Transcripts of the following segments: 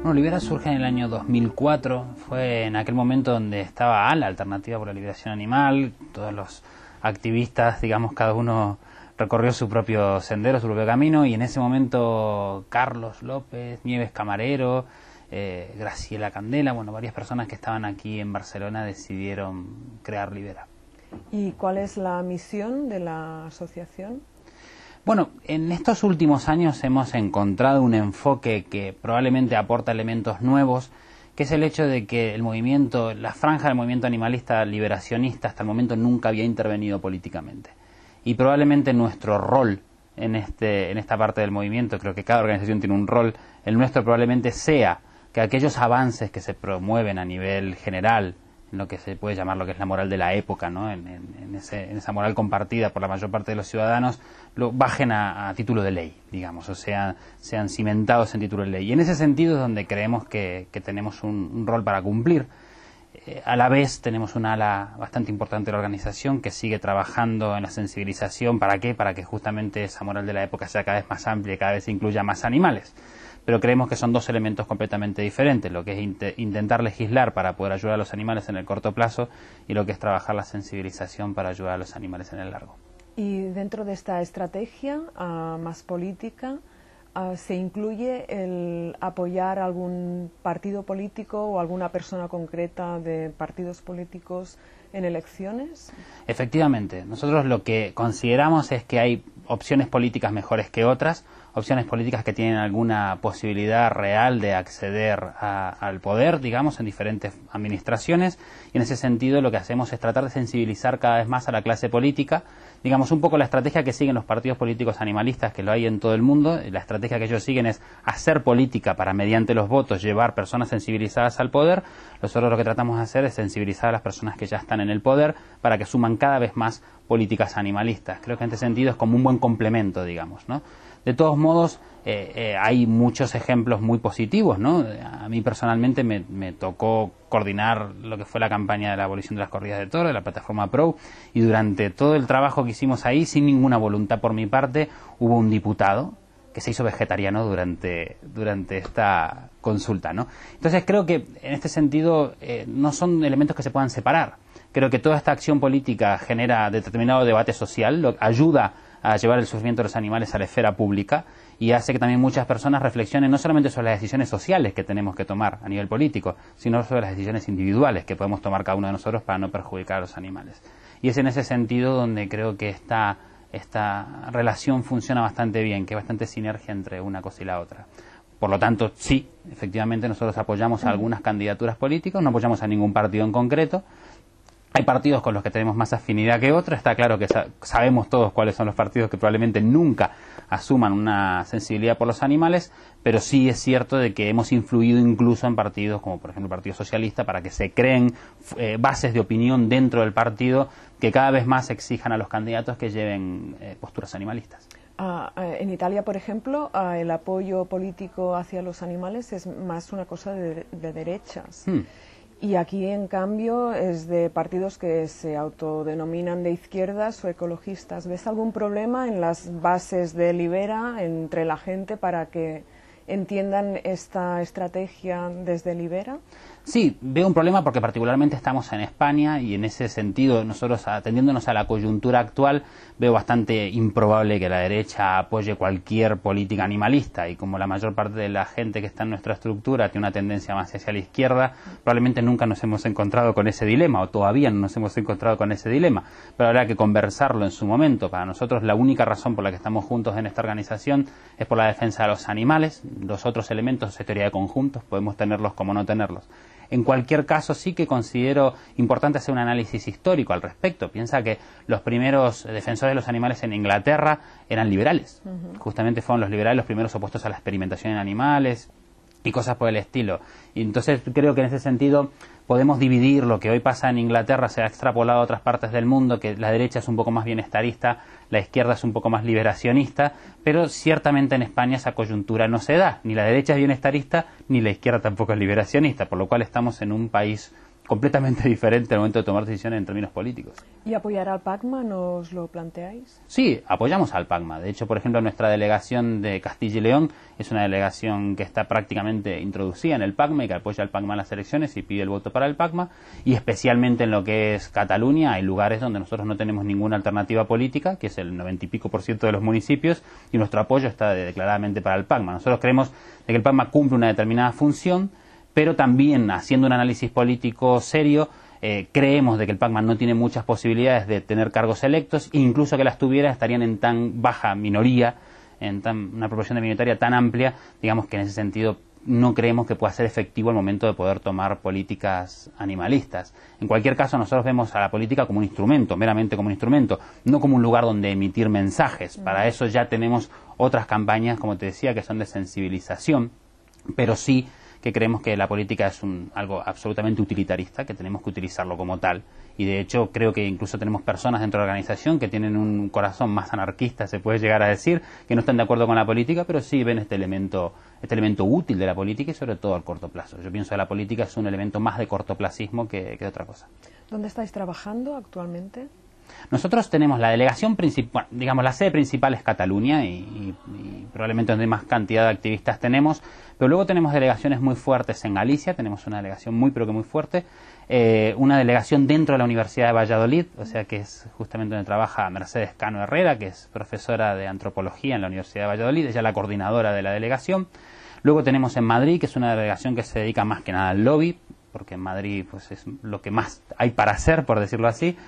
Bueno, Libera surge en el año 2004, fue en aquel momento donde estaba ALA, Alternativa por la Liberación Animal, todos los activistas, digamos, cada uno recorrió su propio sendero, su propio camino, y en ese momento Carlos López, Nieves Camarero, Graciela Candela, bueno, varias personas que estaban aquí en Barcelona decidieron crear Libera. ¿Y cuál es la misión de la asociación? Bueno, en estos últimos años hemos encontrado un enfoque que probablemente aporta elementos nuevos, que es el hecho de que el movimiento, la franja del movimiento animalista liberacionista hasta el momento nunca había intervenido políticamente. Y probablemente nuestro rol en esta parte del movimiento, creo que cada organización tiene un rol, el nuestro probablemente sea que aquellos avances que se promueven a nivel general, en lo que se puede llamar lo que es la moral de la época, ¿no? en esa moral compartida por la mayor parte de los ciudadanos, lo bajen a título de ley, digamos, o sea, sean cimentados en título de ley. Y en ese sentido es donde creemos que tenemos un rol para cumplir. A la vez tenemos un ala bastante importante de la organización que sigue trabajando en la sensibilización. ¿Para qué? Para que justamente esa moral de la época sea cada vez más amplia y cada vez incluya más animales. Pero creemos que son dos elementos completamente diferentes, lo que es intentar legislar para poder ayudar a los animales en el corto plazo y lo que es trabajar la sensibilización para ayudar a los animales en el largo. Y dentro de esta estrategia más política, ¿se incluye el apoyar algún partido político o alguna persona concreta de partidos políticos en elecciones? Efectivamente, nosotros lo que consideramos es que hay opciones políticas mejores que otras, opciones políticas que tienen alguna posibilidad real de acceder al poder, digamos, en diferentes administraciones, y en ese sentido lo que hacemos es tratar de sensibilizar cada vez más a la clase política, digamos, un poco la estrategia que siguen los partidos políticos animalistas, que lo hay en todo el mundo. La estrategia que ellos siguen es hacer política para, mediante los votos, llevar personas sensibilizadas al poder. Nosotros lo que tratamos de hacer es sensibilizar a las personas que ya están en el poder para que suman cada vez más políticas animalistas. Creo que en este sentido es como un buen complemento, digamos, ¿no? De todos modos, hay muchos ejemplos muy positivos, ¿no? A mí personalmente me tocó coordinar lo que fue la campaña de la abolición de las corridas de toros, de la plataforma PRO, y durante todo el trabajo que hicimos ahí, sin ninguna voluntad por mi parte, hubo un diputado que se hizo vegetariano durante esta consulta, ¿no? Entonces creo que en este sentido no son elementos que se puedan separar. Creo que toda esta acción política genera determinado debate social, ayuda a llevar el sufrimiento de los animales a la esfera pública y hace que también muchas personas reflexionen no solamente sobre las decisiones sociales que tenemos que tomar a nivel político, sino sobre las decisiones individuales que podemos tomar cada uno de nosotros para no perjudicar a los animales. Y es en ese sentido donde creo que esta relación funciona bastante bien, que hay bastante sinergia entre una cosa y la otra. Por lo tanto, sí, efectivamente nosotros apoyamos a algunas candidaturas políticas, no apoyamos a ningún partido en concreto. Hay partidos con los que tenemos más afinidad que otros. Está claro que sabemos todos cuáles son los partidos que probablemente nunca asuman una sensibilidad por los animales, pero sí es cierto de que hemos influido incluso en partidos como por ejemplo el Partido Socialista para que se creen bases de opinión dentro del partido que cada vez más exijan a los candidatos que lleven posturas animalistas. En Italia, por ejemplo, el apoyo político hacia los animales es más una cosa de derechas. Y aquí, en cambio, es de partidos que se autodenominan de izquierdas o ecologistas. ¿Ves algún problema en las bases de Libera entre la gente para que entiendan esta estrategia desde Libera? Sí, veo un problema porque particularmente estamos en España y en ese sentido nosotros, atendiéndonos a la coyuntura actual, veo bastante improbable que la derecha apoye cualquier política animalista, y como la mayor parte de la gente que está en nuestra estructura tiene una tendencia más hacia la izquierda, probablemente nunca nos hemos encontrado con ese dilema, o todavía no nos hemos encontrado con ese dilema, pero habrá que conversarlo en su momento. Para nosotros la única razón por la que estamos juntos en esta organización es por la defensa de los animales. Los otros elementos es teoría de conjuntos, podemos tenerlos como no tenerlos. En cualquier caso, sí que considero importante hacer un análisis histórico al respecto. Piensa que los primeros defensores de los animales en Inglaterra eran liberales. Justamente fueron los liberales los primeros opuestos a la experimentación en animales y cosas por el estilo. Y entonces creo que en ese sentido podemos dividir lo que hoy pasa en Inglaterra, se ha extrapolado a otras partes del mundo, que la derecha es un poco más bienestarista, la izquierda es un poco más liberacionista, pero ciertamente en España esa coyuntura no se da. Ni la derecha es bienestarista, ni la izquierda tampoco es liberacionista, por lo cual estamos en un país completamente diferente al momento de tomar decisiones en términos políticos. ¿Y apoyar al PACMA nos lo planteáis? Sí, apoyamos al PACMA. De hecho, por ejemplo, nuestra delegación de Castilla y León es una delegación que está prácticamente introducida en el PACMA y que apoya al PACMA en las elecciones y pide el voto para el PACMA. Y especialmente en lo que es Cataluña hay lugares donde nosotros no tenemos ninguna alternativa política, que es el 90 y pico % de los municipios, y nuestro apoyo está declaradamente para el PACMA. Nosotros creemos de que el PACMA cumple una determinada función, pero también haciendo un análisis político serio, creemos de que el PACMA no tiene muchas posibilidades de tener cargos electos, e incluso que las tuviera estarían en tan baja minoría, una proporción de minoritaria tan amplia, digamos que en ese sentido no creemos que pueda ser efectivo el momento de poder tomar políticas animalistas. En cualquier caso, nosotros vemos a la política como un instrumento, meramente como un instrumento, no como un lugar donde emitir mensajes. Para eso ya tenemos otras campañas, como te decía, que son de sensibilización, pero sí que creemos que la política es algo absolutamente utilitarista, que tenemos que utilizarlo como tal. Y de hecho creo que incluso tenemos personas dentro de la organización que tienen un corazón más anarquista, se puede llegar a decir, que no están de acuerdo con la política, pero sí ven este elemento útil de la política y sobre todo al corto plazo. Yo pienso que la política es un elemento más de cortoplacismo que de otra cosa. ¿Dónde estáis trabajando actualmente? Nosotros tenemos la delegación principal, digamos, la sede principal es Cataluña y probablemente donde más cantidad de activistas tenemos, pero luego tenemos delegaciones muy fuertes en Galicia, tenemos una delegación muy pero que muy fuerte, una delegación dentro de la Universidad de Valladolid, o sea que es justamente donde trabaja Mercedes Cano Herrera, que es profesora de antropología en la Universidad de Valladolid, ella es la coordinadora de la delegación. Luego tenemos en Madrid, que es una delegación que se dedica más que nada al lobby, porque en Madrid pues es lo que más hay para hacer, por decirlo así.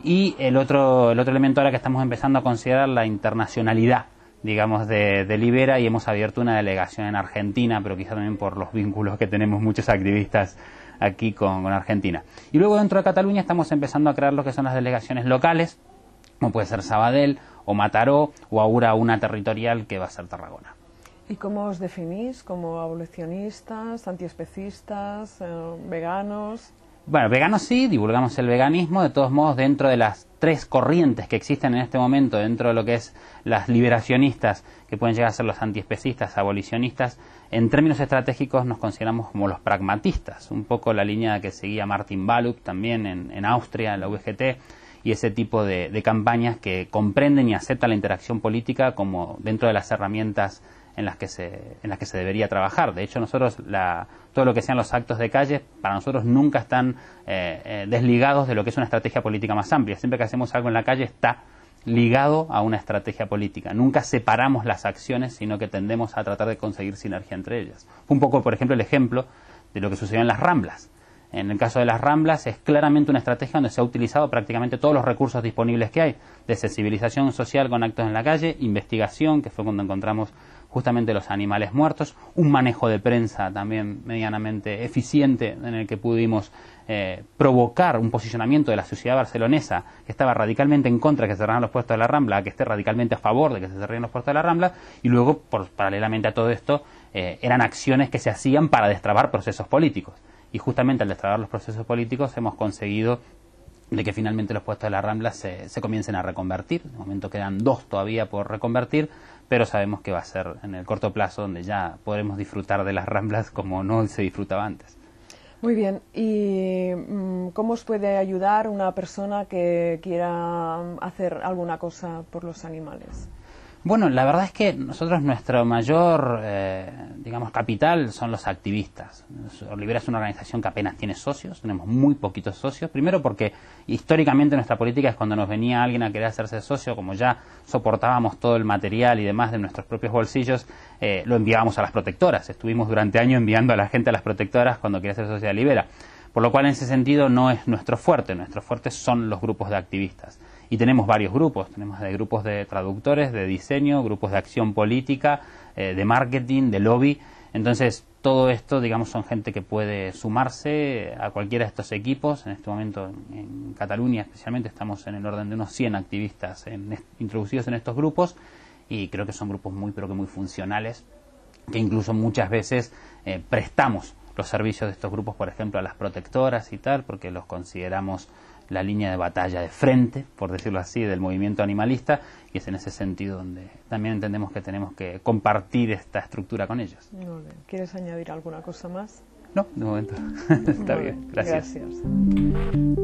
Y el otro elemento ahora que estamos empezando a considerar la internacionalidad, digamos, de Libera, y hemos abierto una delegación en Argentina, pero quizá también por los vínculos que tenemos muchos activistas aquí con Argentina. Y luego dentro de Cataluña estamos empezando a crear lo que son las delegaciones locales, como puede ser Sabadell o Mataró, o ahora una territorial que va a ser Tarragona. ¿Y cómo os definís? ¿Como abolicionistas, antiespecistas, veganos? Bueno, veganos sí, divulgamos el veganismo, de todos modos dentro de las tres corrientes que existen en este momento, dentro de lo que es las liberacionistas, que pueden llegar a ser los antiespecistas, abolicionistas, en términos estratégicos nos consideramos como los pragmatistas, un poco la línea que seguía Martin Ballup también en Austria, en la UGT, y ese tipo de campañas que comprenden y aceptan la interacción política como dentro de las herramientas en las que se debería trabajar. De hecho, nosotros todo lo que sean los actos de calle, para nosotros nunca están desligados de lo que es una estrategia política más amplia. Siempre que hacemos algo en la calle está ligado a una estrategia política. Nunca separamos las acciones, sino que tendemos a tratar de conseguir sinergia entre ellas. Un poco, por ejemplo, el ejemplo de lo que sucedió en las Ramblas. En el caso de las Ramblas es claramente una estrategia donde se ha utilizado prácticamente todos los recursos disponibles que hay, de sensibilización social con actos en la calle, investigación, que fue cuando encontramos justamente los animales muertos, un manejo de prensa también medianamente eficiente en el que pudimos provocar un posicionamiento de la sociedad barcelonesa que estaba radicalmente en contra de que se cerraran los puertos de la Rambla, a que esté radicalmente a favor de que se cerraran los puertos de la Rambla, y luego, paralelamente a todo esto, eran acciones que se hacían para destrabar procesos políticos. Y justamente al destrabar los procesos políticos hemos conseguido de que finalmente los puestos de la Rambla se comiencen a reconvertir. De momento quedan 2 todavía por reconvertir, pero sabemos que va a ser en el corto plazo donde ya podremos disfrutar de las Ramblas como no se disfrutaba antes. Muy bien. ¿Y cómo os puede ayudar una persona que quiera hacer alguna cosa por los animales? Bueno, la verdad es que nosotros nuestro mayor, capital son los activistas. Libera es una organización que apenas tiene socios, tenemos muy poquitos socios. Primero porque históricamente nuestra política es cuando nos venía alguien a querer hacerse socio, como ya soportábamos todo el material y demás de nuestros propios bolsillos, lo enviábamos a las protectoras. Estuvimos durante años enviando a la gente a las protectoras cuando quería ser socia de Libera. Por lo cual en ese sentido no es nuestro fuerte son los grupos de activistas. Y tenemos varios grupos, tenemos grupos de traductores, de diseño, grupos de acción política, de marketing, de lobby. Entonces, todo esto, digamos, son gente que puede sumarse a cualquiera de estos equipos. En este momento, en Cataluña especialmente, estamos en el orden de unos 100 activistas introducidos en estos grupos, y creo que son grupos muy, pero que muy funcionales, que incluso muchas veces prestamos los servicios de estos grupos, por ejemplo, a las protectoras y tal, porque los consideramos la línea de batalla de frente, por decirlo así, del movimiento animalista, y es en ese sentido donde también entendemos que tenemos que compartir esta estructura con ellos. ¿Quieres añadir alguna cosa más? No, de momento. Está bien, gracias. Gracias.